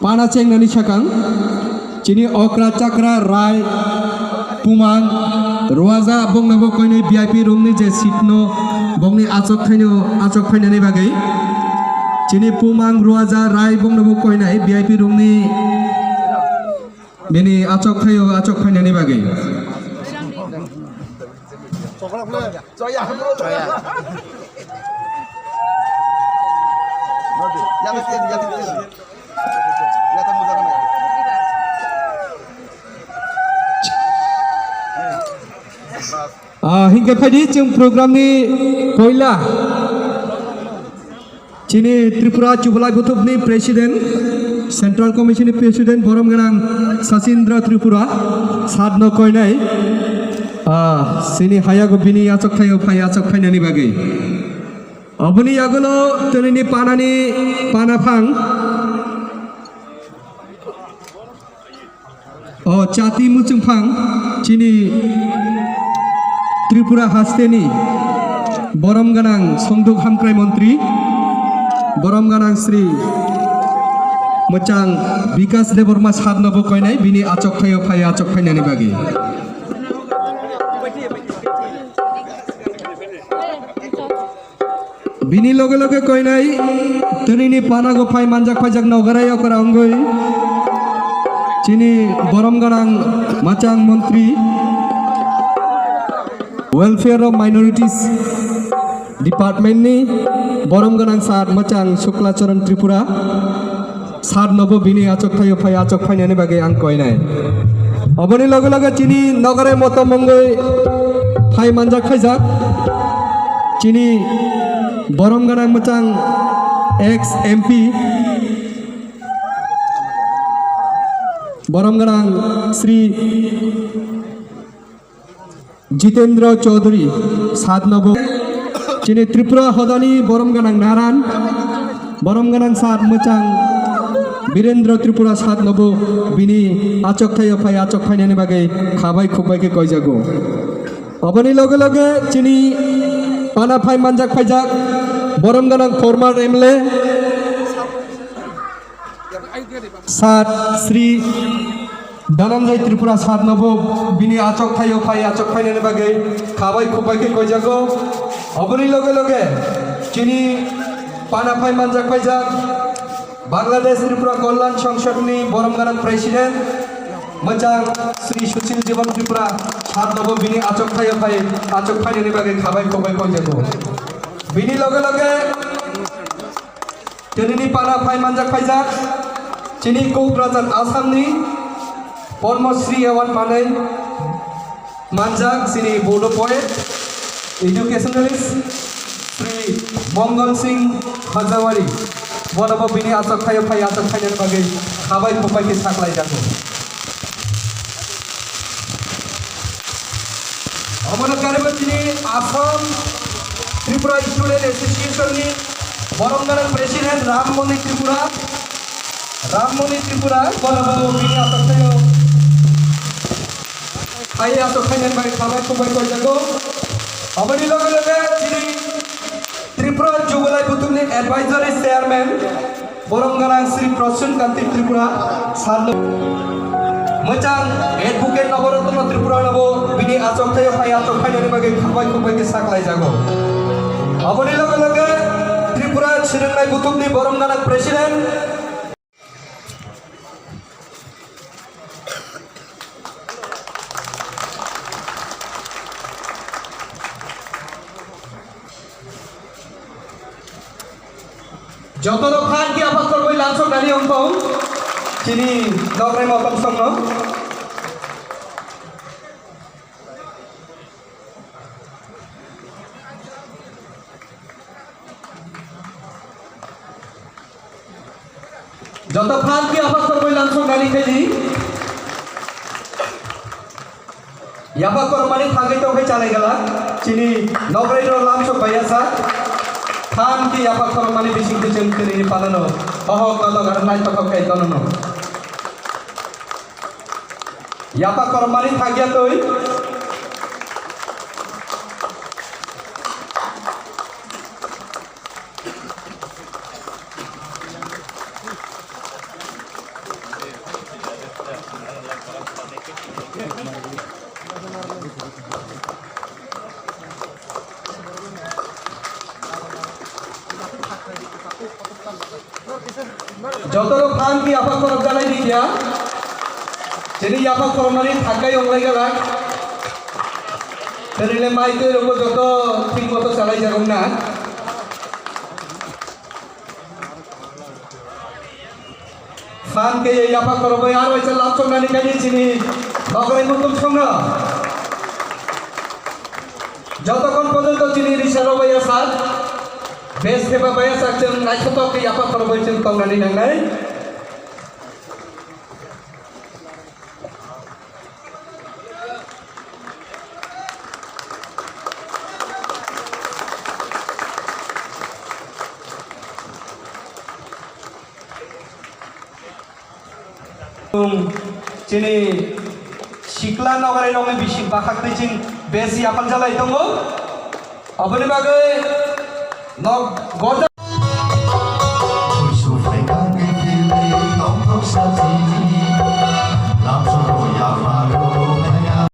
Panaceng nani sakang cini okra cakra rai pumang ruaza bong nabo koine VIP room ni je sitno bong ni acok khainani bagai cini pumang ruaza rai bong nabo koine VIP room ni bini acok khainani bagai hingga pagi jeng program ni koila cini Tripura Jubalai Butub ni Presiden Central Commission ni Presiden Borom Ganang Sasindra Tripura sadno koinai sini hayago bini acok khainani bagai abuni yagulo tenini panafang Cati Mucungpang cini Tripura Hasteni Borom Ganang Songduk Hamkrai Menteri Borom Ganang Sri Mecang Bikas Deborma Sadno Bokoinai bini acok khainani bagi bini loge koinai tenini panago phai manjak phajak nogarai okra ongoi cini Borom Ganang Macang Menteri Welfare of Minorities Department ni Borom Ganang Sad Macang Suklacharan Tripura Sad Nobo bini acok khainani bagai ang koinai aboni loge cini nogare moto mongoi phai manjak phajak cini Borom Ganang Macang ex MP Borom Ganang Sri Jitendra Chaudhary Sadnobo cini Tripura Hodani Borom Ganang Naran Borom Ganang Sad Macang Birendra Tripura Sadnobo bini acok khainani bagai khabai khukbai ke koijago aboni loge cini pana phai manjak phajak Borom Ganang former MLA Sad Sri Danamjai Tripura Sadnobo bini acok khainani bagai khabai khukbai ke koijago aboni loge cini pana phai manjak phajak Bangladesh Tripura Kollan সংসদ ni Borom Ganang Presiden Macang Sri Sushil Jiban Tripura Sadnobo bini acok khainani bagai khabai khukbai koijago bini loge tenini pana phai manjak phajak cini Kokrajhar Assam ni Padma Shri Award panai manjak sini Bodo poet educationalist Sri Mongol Singh Hajawari Bonobo bini acok khainani bagai khabai khukbai ke saklai jago amana kareba cini Assam Tripura Student Association ni Borom Ganang Presiden Rammoni Tripura bonobo bini acok khainani bagai khabai khukbai ke jago aboni loge cini Tripura Jubalai Butub ni Advisory Chairman Borom Ganang Sri Prasun Kanti Tripura Sadno Macang Advocate Naborotno Tripura Nabo bini acok khainani bagai khabai khukbai ke saklai jago aboni loge Tripura Chirangnai Butub ni Borom Ganang Presiden Jotono Khan ki apa korbai langsung dari Hongkong cini nogre motom songno Joto Khan ki apa korbai langsung dari keji Yapa kormani thage to ke chale gala cini nogre ro langsung bayasa Khan ki apa kormani bising dijeng kiri palano kalau karena itu kok kayak tono Yapa kormani thage toi যতর ফান কি আপা করব জানাই দিকিয়া যেনি আপা করমানি থাকাই অংলাই গেলাক তেরিলে মাইতে রঙ্গ যত ঠিক মতো চালাই যাগম না ফান কে এই আপা করব আর হইছে লাভ চন্দানি কানি চিনি নগরে মতম সঙ্গ যতক্ষণ পর্যন্ত চিনি রিসার হইয়া সাত বেশ দেবা বাইয়া সাকছেন নাইছত কে আপা করব হইছেন তংনানি নাংনাই Cini sikla nogare nonge bisi bakak ni cin besi apal jalai tongo. Apa ni bagai nog gorda